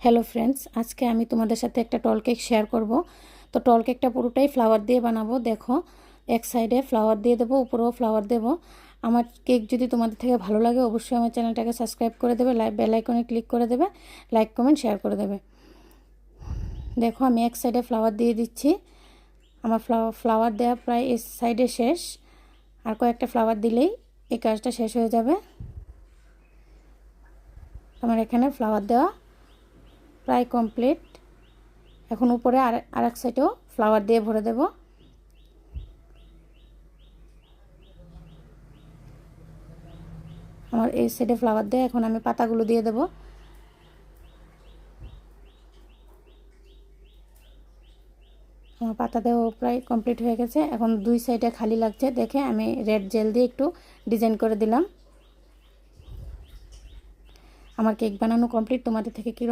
Hello friends, আজকে আমি তোমাদের সাথে একটা টল কেক শেয়ার করব। তো টল কেকটা পুরোটাই ফ্লাওয়ার দিয়ে বানাবো। দেখো, এক সাইডে ফ্লাওয়ার দিয়ে দেবো, উপরেও ফ্লাওয়ার দেব। আমার কেক যদি তোমাদের থেকে ভালো লাগে অবশ্যই আমার চ্যানেলটাকে সাবস্ক্রাইব করে দেবে, বেল আইকনে ক্লিক করে দেবে, লাইক কমেন্ট শেয়ার করে দেবে। দেখো, আমি এক সাইডে ফ্লাওয়ার দিয়ে দিচ্ছি। আমার ফ্লাওয়ার দেওয়া প্রায় এই সাইডে শেষ, আর কয়েকটা ফ্লাওয়ার দিলেই এই কাজটা শেষ হয়ে যাবে। আমার এখানে ফ্লাওয়ার দেওয়া প্রায় কমপ্লিট। এখন উপরে আরেক সাইডেও ফ্লাওয়ার দিয়ে ভরে দেব। আমার এই সাইডে ফ্লাওয়ার দিয়ে এখন আমি পাতাগুলো দিয়ে দেব। আমার পাতা দেওয়া প্রায় কমপ্লিট হয়ে গেছে। এখন দুই সাইডে খালি লাগছে দেখে আমি রেড জেল দিয়ে একটু ডিজাইন করে দিলাম। আমার কেক বানানো কমপ্লিট। তোমাদের থেকে কী